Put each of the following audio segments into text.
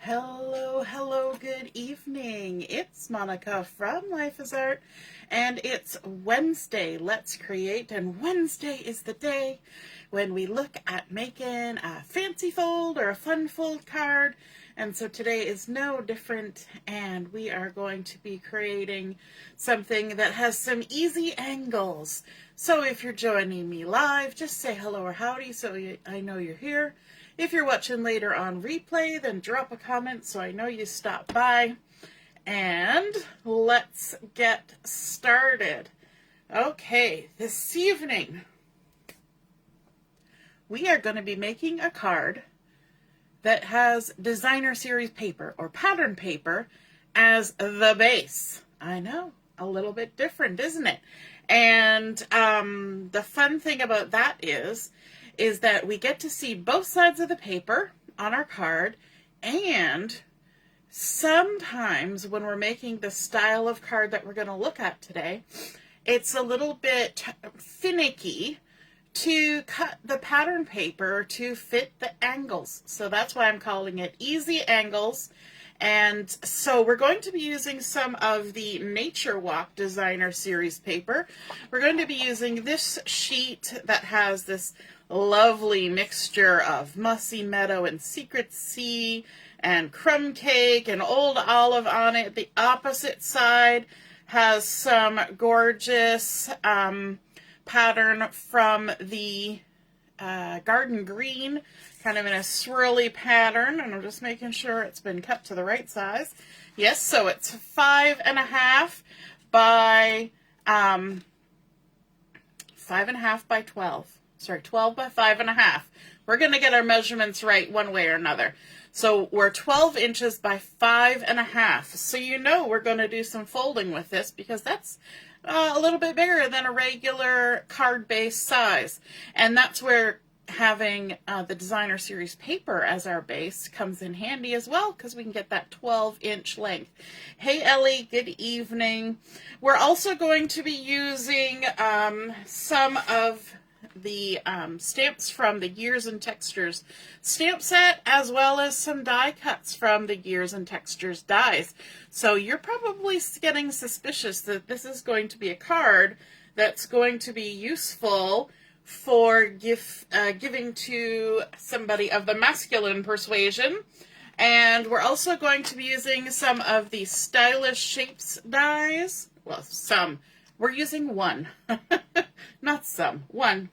Hello, hello, good evening. It's Monica from Life is Art, and it's Wednesday. Let's create, and Wednesday is the day when we look at making a fancy fold or a fun fold card. And so today is no different, and we are going to be creating something that has some easy angles. So if you're joining me live, just say hello or howdy so I know you're here. If you're watching later on replay, then drop a comment so I know you stopped by. And let's get started. Okay, this evening we are going to be making a card that has designer series paper or pattern paper as the base. I know, a little bit different, isn't it? And the fun thing about that is that we get to see both sides of the paper on our card, and sometimes when we're making the style of card that we're going to look at today, it's a little bit finicky to cut the pattern paper to fit the angles. So that's why I'm calling it Easy Angles. And so we're going to be using some of the Nature Walk Designer Series paper. We're going to be using this sheet that has this lovely mixture of Mossy Meadow and Secret Sea and crumb cake and old olive on it. The opposite side has some gorgeous pattern from the garden green, kind of in a swirly pattern, and I'm just making sure it's been cut to the right size. Yes, so it's 5.5 by 5.5 by 12. Sorry, 12 by 5.5. We're going to get our measurements right one way or another. So we're 12 inches by 5.5. So you know we're going to do some folding with this because that's a little bit bigger than a regular card base size. And that's where having the designer series paper as our base comes in handy as well, because we can get that 12-inch length. Hey Ellie, good evening. We're also going to be using some of the stamps from the Years and Textures stamp set, as well as some die cuts from the Years and Textures dies. So you're probably getting suspicious that this is going to be a card that's going to be useful for giving to somebody of the masculine persuasion. And we're also going to be using some of the Stylish Shapes dies. Well, some. We're using one. Not some. One.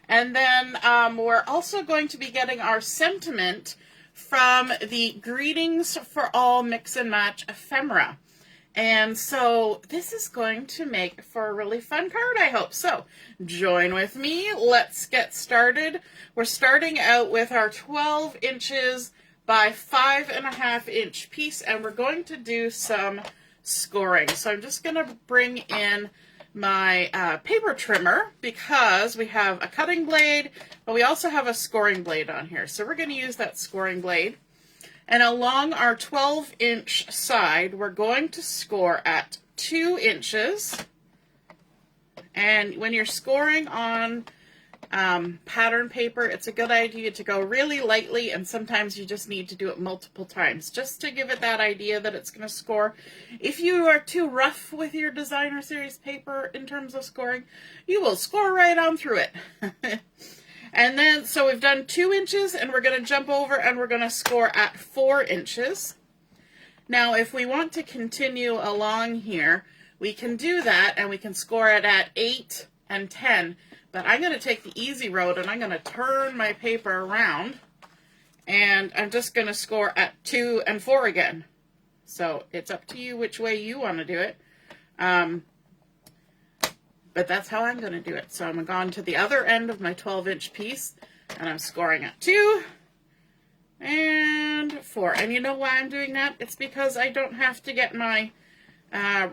And then we're also going to be getting our sentiment from the Greetings for All Mix and Match Ephemera. And so this is going to make for a really fun card, I hope. So join with me. Let's get started. We're starting out with our 12 inches by 5.5 inch piece, and we're going to do some scoring. So I'm just going to bring in my paper trimmer because we have a cutting blade, but we also have a scoring blade on here. So we're going to use that scoring blade. And along our 12-inch side, we're going to score at 2 inches. And when you're scoring on pattern paper, it's a good idea to go really lightly, and sometimes you just need to do it multiple times just to give it that idea that it's going to score. If you are too rough with your designer series paper in terms of scoring, you will score right on through it. And then, so we've done 2 inches, and we're going to jump over and we're going to score at 4 inches. Now, if we want to continue along here, we can do that, and we can score it at 8 and 10. But I'm going to take the easy road, and I'm going to turn my paper around, and I'm just going to score at 2 and 4 again. So it's up to you which way you want to do it. But that's how I'm going to do it. So I'm going to the other end of my 12-inch piece, and I'm scoring at 2 and 4. And you know why I'm doing that? It's because I don't have to get my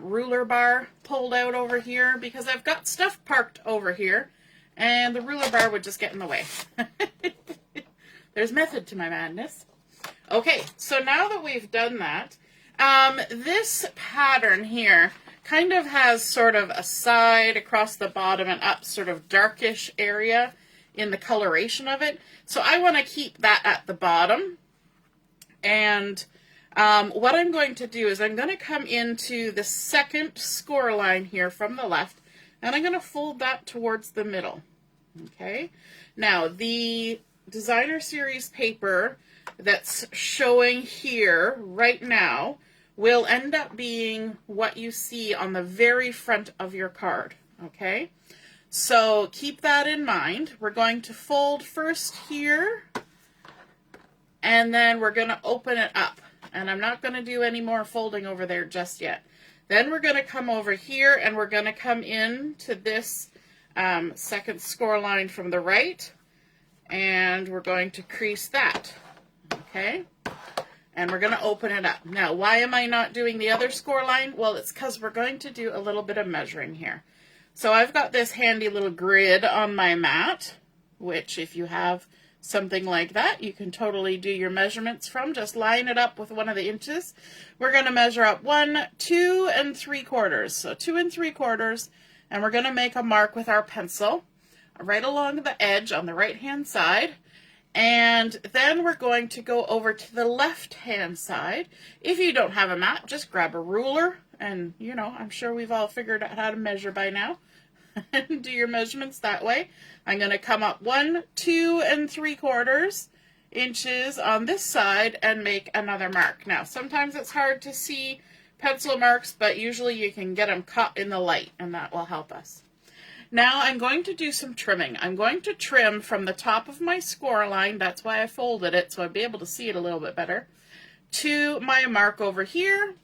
ruler bar pulled out over here, because I've got stuff parked over here, and the ruler bar would just get in the way. There's method to my madness. Okay, so now that we've done that, this pattern here kind of has sort of a side across the bottom and up sort of darkish area in the coloration of it. So I want to keep that at the bottom. And What I'm going to do is I'm going to come into the second score line here from the left, and I'm going to fold that towards the middle. Okay, now the designer series paper that's showing here right now will end up being what you see on the very front of your card. Okay, so keep that in mind. We're going to fold first here, and then we're going to open it up. And I'm not going to do any more folding over there just yet. Then we're going to come over here, and we're going to come in to this second score line from the right, and we're going to crease that. Okay, and we're going to open it up. Now, why am I not doing the other score line? Well, it's because we're going to do a little bit of measuring here. So I've got this handy little grid on my mat, which if you have something like that, you can totally do your measurements from. Just line it up with one of the inches. We're going to measure up 1, 2 3/4. So 2 3/4, and we're going to make a mark with our pencil right along the edge on the right hand side. And then we're going to go over to the left hand side. If you don't have a mat, just grab a ruler, and you know, I'm sure we've all figured out how to measure by now. And do your measurements that way. I'm going to come up 1, 2 3/4 inches on this side and make another mark. Now, sometimes it's hard to see pencil marks, but usually you can get them caught in the light, and that will help us. Now I'm going to do some trimming. I'm going to trim from the top of my score line, that's why I folded it, so I'd be able to see it a little bit better, to my mark over here,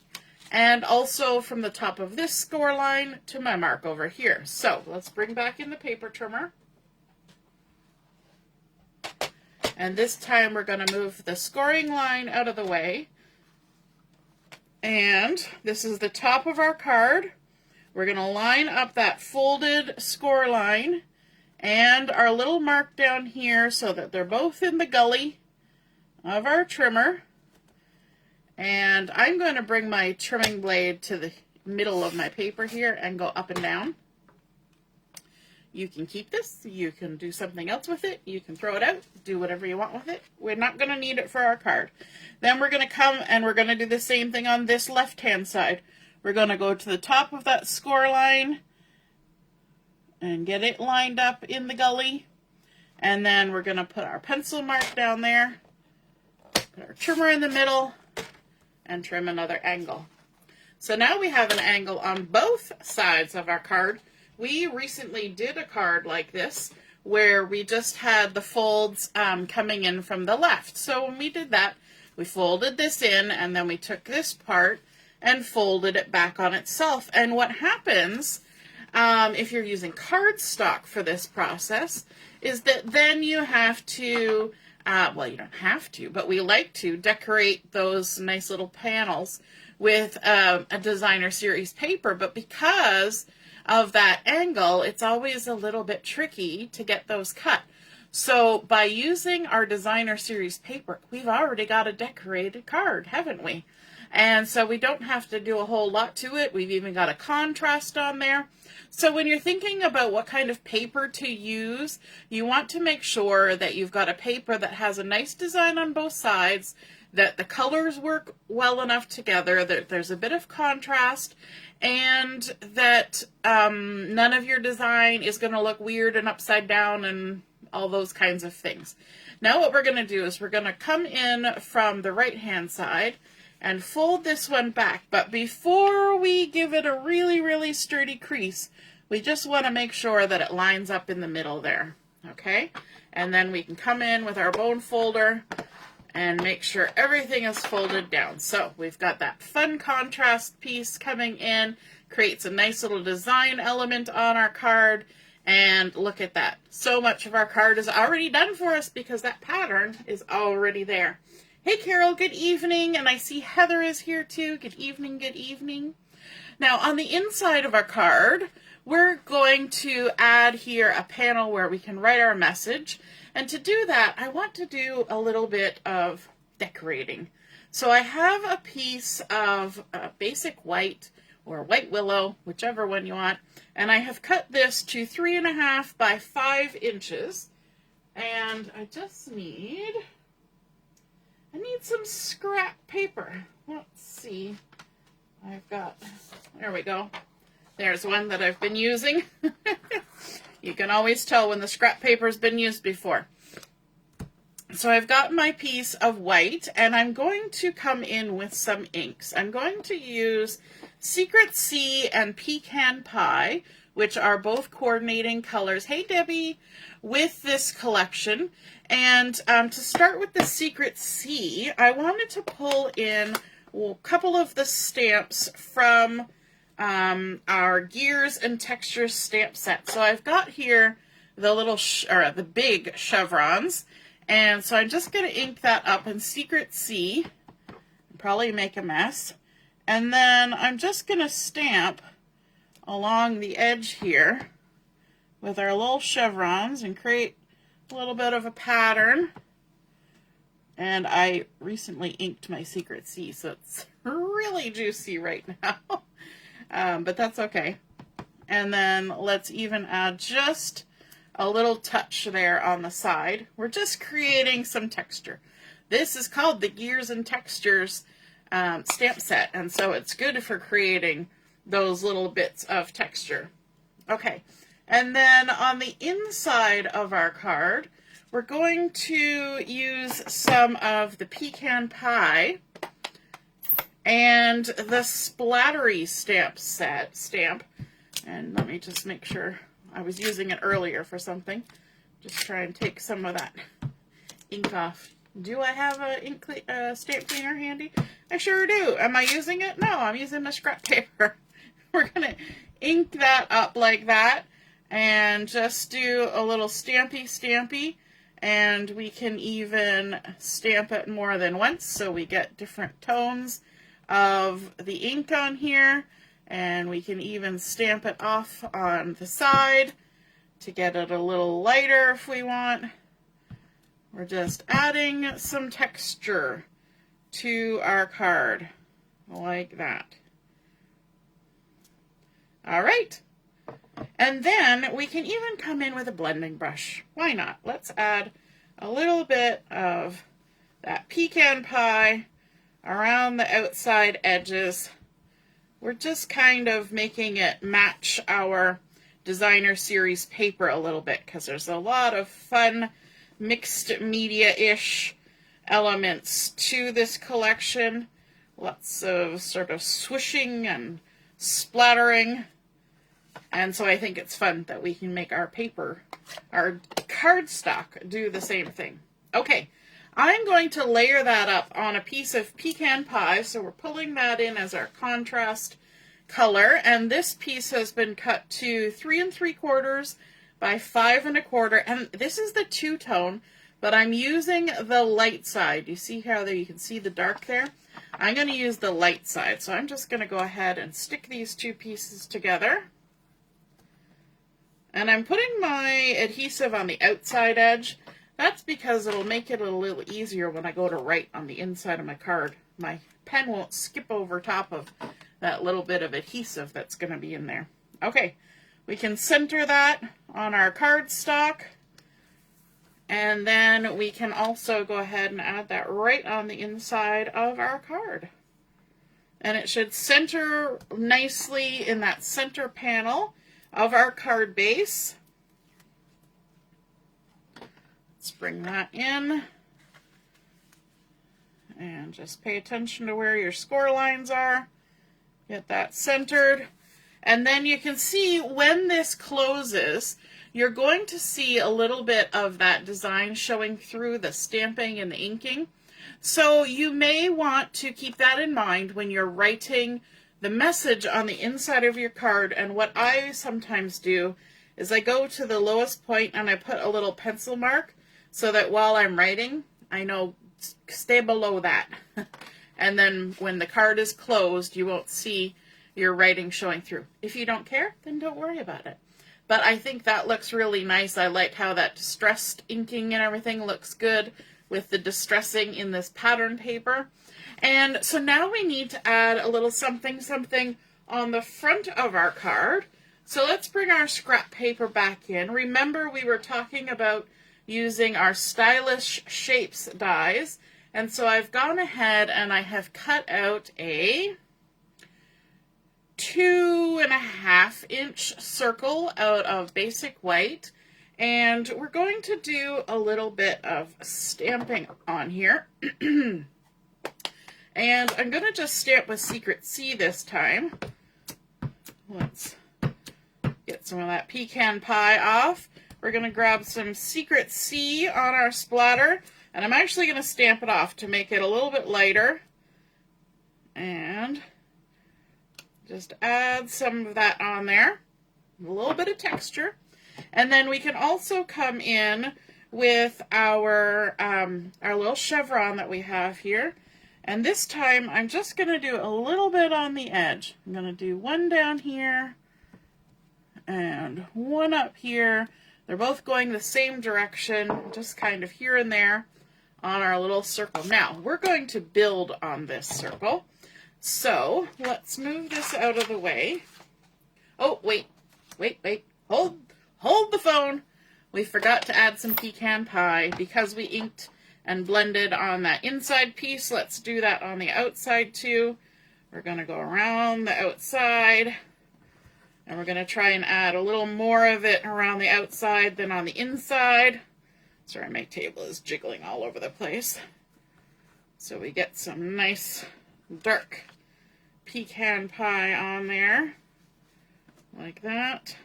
and also from the top of this score line to my mark over here. So let's bring back in the paper trimmer. And this time we're going to move the scoring line out of the way. And this is the top of our card. We're going to line up that folded score line and our little mark down here so that they're both in the gully of our trimmer. And I'm going to bring my trimming blade to the middle of my paper here and go up and down. You can keep this, you can do something else with it, you can throw it out, do whatever you want with it. We're not going to need it for our card. Then we're going to come and we're going to do the same thing on this left hand side. We're going to go to the top of that score line and get it lined up in the gully. And then we're going to put our pencil mark down there, put our trimmer in the middle, and trim another angle. So now we have an angle on both sides of our card. We recently did a card like this where we just had the folds coming in from the left. So when we did that, we folded this in and then we took this part and folded it back on itself. And what happens if you're using cardstock for this process is that then you have to well, you don't have to, but we like to decorate those nice little panels with a designer series paper. But because of that angle, it's always a little bit tricky to get those cut. So by using our designer series paper, we've already got a decorated card, haven't we? And so we don't have to do a whole lot to it. We've even got a contrast on there. So when you're thinking about what kind of paper to use, you want to make sure that you've got a paper that has a nice design on both sides, that the colors work well enough together, that there's a bit of contrast, and that none of your design is going to look weird and upside down and all those kinds of things. Now what we're going to do is we're going to come in from the right hand side and fold this one back. But before we give it a really, really sturdy crease, we just want to make sure that it lines up in the middle there. Okay? And then we can come in with our bone folder and make sure everything is folded down. So we've got that fun contrast piece coming in, creates a nice little design element on our card. And look at that. So much of our card is already done for us because that pattern is already there. Hey Carol, good evening, and I see Heather is here too. Good evening, good evening. Now on the inside of our card, we're going to add here a panel where we can write our message. And to do that, I want to do a little bit of decorating. So I have a piece of basic white or white willow, whichever one you want, and I have cut this to 3.5 by 5 inches. And I just need some scrap paper. Let's see. There we go. There's one that I've been using. You can always tell when the scrap paper's been used before. So I've got my piece of white, and I'm going to come in with some inks. I'm going to use Secret Sea and Pecan Pie, which are both coordinating colors. Hey, Debbie, with this collection. And to start with the Secret Sea, I wanted to pull in a couple of the stamps from our Gears and Textures stamp set. So I've got here the little, the big chevrons. And so I'm just going to ink that up in Secret Sea, probably make a mess. And then I'm just going to stamp along the edge here with our little chevrons and create a little bit of a pattern. And I recently inked my Secret Sea, so it's really juicy right now. But that's okay. And then let's even add just a little touch there on the side. We're just creating some texture. This is called the Gears and Textures stamp set, and so it's good for creating those little bits of texture. Okay, and then on the inside of our card, we're going to use some of the Pecan Pie and the Splattery stamp. And let me just make sure. I was using it earlier for something. Just try and take some of that ink off. Do I have a stamp cleaner handy? I sure do. Am I using it? No, I'm using my scrap paper. We're going to ink that up like that and just do a little stampy. And we can even stamp it more than once so we get different tones of the ink on here. And we can even stamp it off on the side to get it a little lighter if we want. We're just adding some texture to our card, like that. All right. And then we can even come in with a blending brush. Why not? Let's add a little bit of that Pecan Pie around the outside edges. We're just kind of making it match our designer series paper a little bit because there's a lot of fun mixed media-ish elements to this collection. Lots of sort of swooshing and splattering. And so I think it's fun that we can make our paper, our cardstock, do the same thing. Okay. I'm going to layer that up on a piece of Pecan Pie, so we're pulling that in as our contrast color, and this piece has been cut to 3 3/4 by 5 1/4, and this is the two-tone, but I'm using the light side. You see how there you can see the dark there? I'm going to use the light side, so I'm just going to go ahead and stick these two pieces together. And I'm putting my adhesive on the outside edge. That's because it'll make it a little easier when I go to write on the inside of my card. My pen won't skip over top of that little bit of adhesive that's going to be in there. Okay, we can center that on our cardstock. And then we can also go ahead and add that right on the inside of our card. And it should center nicely in that center panel of our card base. Let's bring that in and just pay attention to where your score lines are. Get that centered. And then you can see when this closes, you're going to see a little bit of that design showing through the stamping and the inking. So you may want to keep that in mind when you're writing the message on the inside of your card. And what I sometimes do is I go to the lowest point and I put a little pencil mark, so that while I'm writing, I know stay below that. And then when the card is closed, you won't see your writing showing through. If you don't care, then don't worry about it. But I think that looks really nice. I like how that distressed inking and everything looks good with the distressing in this pattern paper. And so now we need to add a little something on the front of our card. So let's bring our scrap paper back in. Remember, we were talking about using our Stylish Shapes dies, And so I've gone ahead and I have cut out a 2.5-inch circle out of basic white. And we're going to do a little bit of stamping on here. And I'm going to just stamp with Secret C this time. Let's get some of that pecan pie off. We're going to grab some Secret C on our splatter. And I'm actually going to stamp it off to make it a little bit lighter. And just add some of that on there. A little bit of texture. And then we can also come in with our little chevron that we have here. And this time I'm just going to do a little bit on the edge. I'm going to do one down here and one up here. They're both going the same direction, just kind of here and there on our little circle. Now, we're going to build on this circle. So let's move this out of the way. Oh, wait. Hold the phone. We forgot to add some pecan pie because we inked and blended on that inside piece. Let's do that on the outside too. We're going to go around the outside and we're going to try and add a little more of it around the outside than on the inside. Sorry, my table is jiggling all over the place. So we get some nice dark pecan pie on there, like that.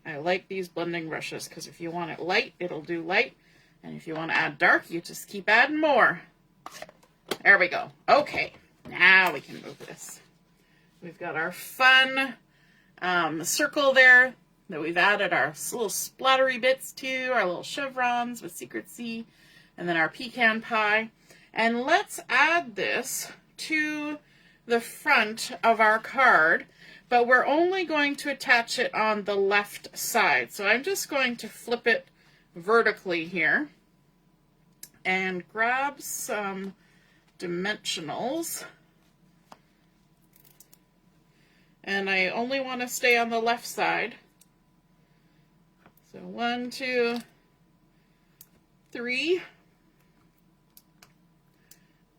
I like these blending brushes because if you want it light, it'll do light. And if you want to add dark, you just keep adding more. There we go. Okay, now we can move this. We've got our fun circle there that we've added our little splattery bits to, our little chevrons with Secret C, and then our pecan pie. And let's add this to the front of our card, but we're only going to attach it on the left side. So I'm just going to flip it vertically here and grab some dimensionals. And I only want to stay on the left side. So 1, 2, 3.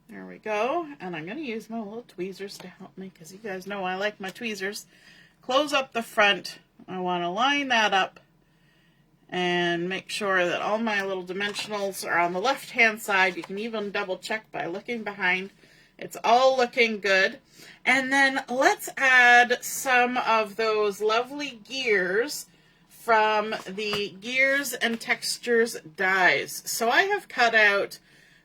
There we go. And I'm going to use my little tweezers to help me because you guys know I like my tweezers. Close up the front. I want to line that up and make sure that all my little dimensionals are on the left-hand side. You can even double check by looking behind. It's all looking good. And then let's add some of those lovely gears from the Gears and Textures dies. So I have cut out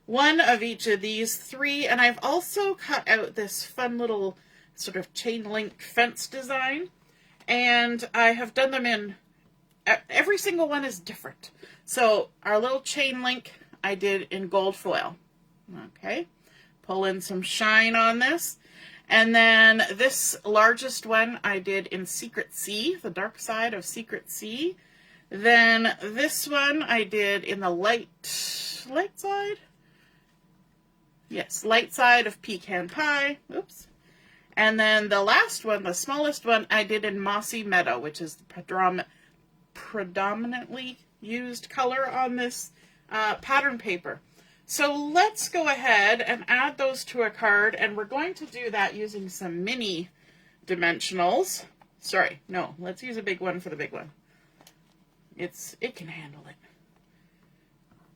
one of each of these 3, and I've also cut out this fun little sort of chain link fence design, and I have done them in, every single one is different. So our little chain link I did in gold foil. Okay, pull in some shine on this. And then this largest one I did in Secret C, the dark side of Secret C. Then this one I did in the light side? Yes, light side of Pecan Pie. Oops. And then the last one, the smallest one, I did in Mossy Meadow, which is the predominantly used color on this pattern paper. So let's go ahead and add those to a card, and we're going to do that using some mini dimensionals. Sorry, no, let's use a big one for the big one. It can handle it.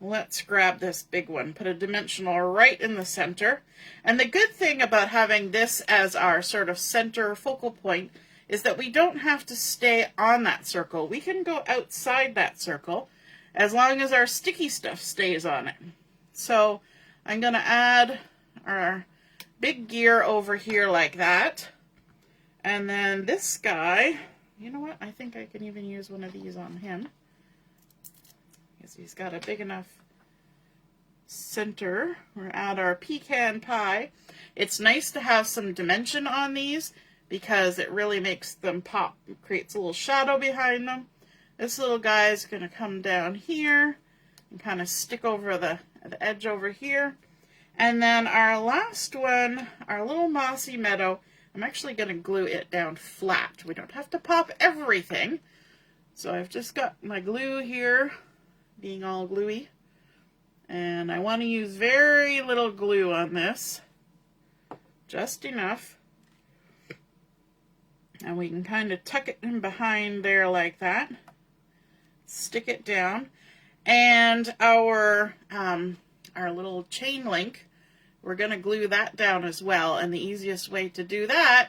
Let's grab this big one, put a dimensional right in the center. And the good thing about having this as our sort of center focal point is that we don't have to stay on that circle. We can go outside that circle as long as our sticky stuff stays on it. So I'm going to add our big gear over here like that. And then this guy, you know what? I think I can even use one of these on him. Because he's got a big enough center. We're at our pecan pie. It's nice to have some dimension on these because it really makes them pop. It creates a little shadow behind them. This little guy is going to come down here and kind of stick over the edge over here. And then our last one, our little Mossy Meadow, I'm actually going to glue it down flat. We don't have to pop everything. So I've just got my glue here being all gluey. And And I want to use very little glue on this, just enough. And we can kind of tuck it in behind there like that. Stick it down. And our little chain link, we're going to glue that down as well. And the easiest way to do that,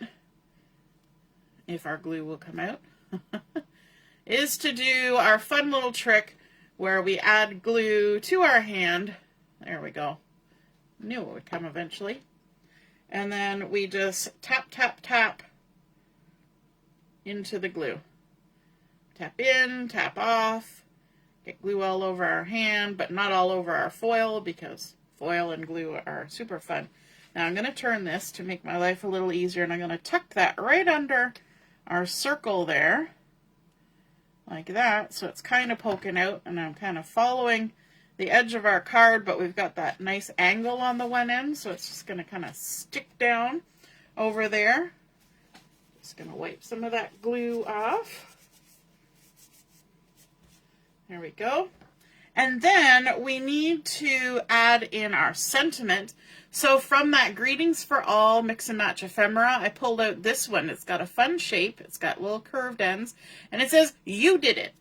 if our glue will come out, is to do our fun little trick where we add glue to our hand. There we go. Knew it would come eventually. And then we just tap, tap, tap into the glue. Tap in, tap off. Get glue all over our hand, but not all over our foil, because foil and glue are super fun. Now I'm going to turn this to make my life a little easier, and I'm going to tuck that right under our circle there, like that, so it's kind of poking out, and I'm kind of following the edge of our card, but we've got that nice angle on the one end, so it's just going to kind of stick down over there. Just going to wipe some of that glue off. There we go. And then we need to add in our sentiment. So from that Greetings for All Mix and Match Ephemera, I pulled out this one. It's got a fun shape. It's got little curved ends. And it says, "You did it."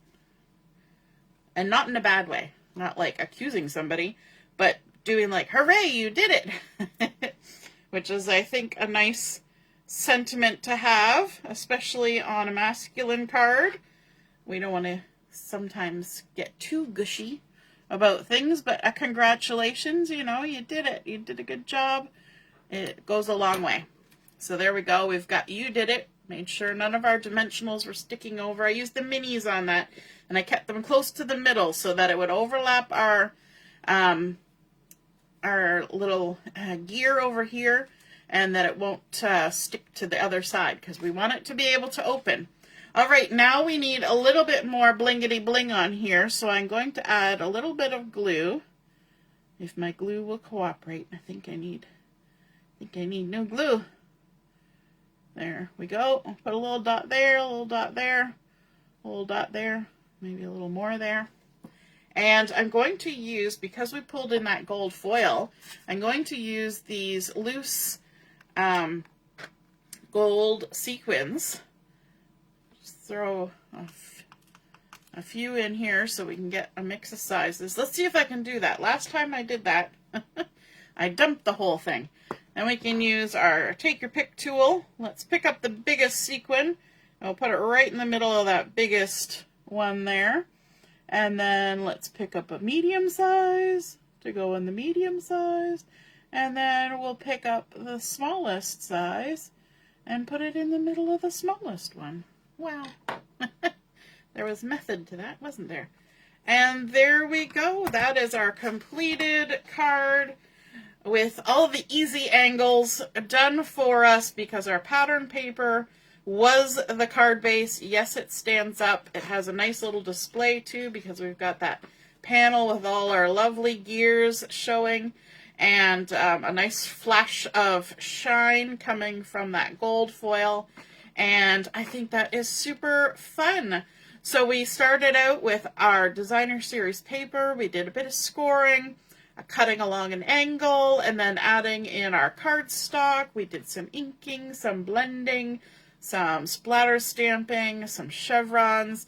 And not in a bad way. Not like accusing somebody, but doing like, "Hooray, you did it." Which is, I think, a nice sentiment to have, especially on a masculine card. We don't want to sometimes get too gushy about things, but a congratulations, you know, you did it. You did a good job. It goes a long way. So there we go. We've got "you did it." Made sure none of our dimensionals were sticking over. I used the minis on that, and I kept them close to the middle so that it would overlap our little gear over here, and that it won't stick to the other side, because we want it to be able to open. All right, now we need a little bit more blingity bling on here, so I'm going to add a little bit of glue. If my glue will cooperate. I think I need new glue. There we go. I'll put a little dot there, a little dot there, a little dot there, maybe a little more there. And I'm going to use, because we pulled in that gold foil, I'm going to use these loose gold sequins. Throw a few in here so we can get a mix of sizes. Let's see if I can do that. Last time I did that, I dumped the whole thing. Then we can use our take your pick tool. Let's pick up the biggest sequin. I'll put it right in the middle of that biggest one there. And then let's pick up a medium size to go in the medium size. And then we'll pick up the smallest size and put it in the middle of the smallest one. Wow. There was method to that, wasn't there? And there we go. That is our completed card with all the easy angles done for us, because our pattern paper was the card base. Yes, it stands up. It has a nice little display too, because we've got that panel with all our lovely gears showing, and a nice flash of shine coming from that gold foil. And I think that is super fun. So we started out with our designer series paper. We did a bit of scoring, cutting along an angle, and then adding in our cardstock. We did some inking, some blending, some splatter stamping, some chevrons,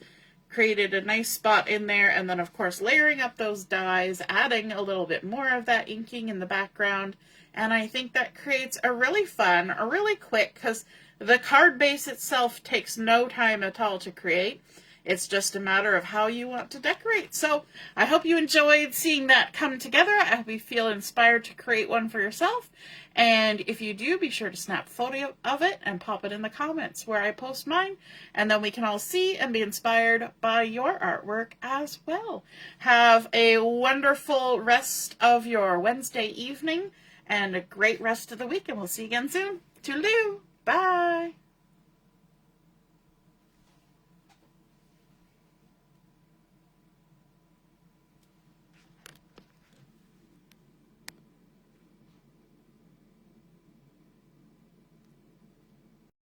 created a nice spot in there, and then of course layering up those dies, adding a little bit more of that inking in the background. And I think that creates a really fun, a really quick, because the card base itself takes no time at all to create. It's just a matter of how you want to decorate. So I hope you enjoyed seeing that come together. I hope you feel inspired to create one for yourself. And if you do, be sure to snap a photo of it and pop it in the comments where I post mine. And then we can all see and be inspired by your artwork as well. Have a wonderful rest of your Wednesday evening and a great rest of the week. And we'll see you again soon. Toodaloo. Bye.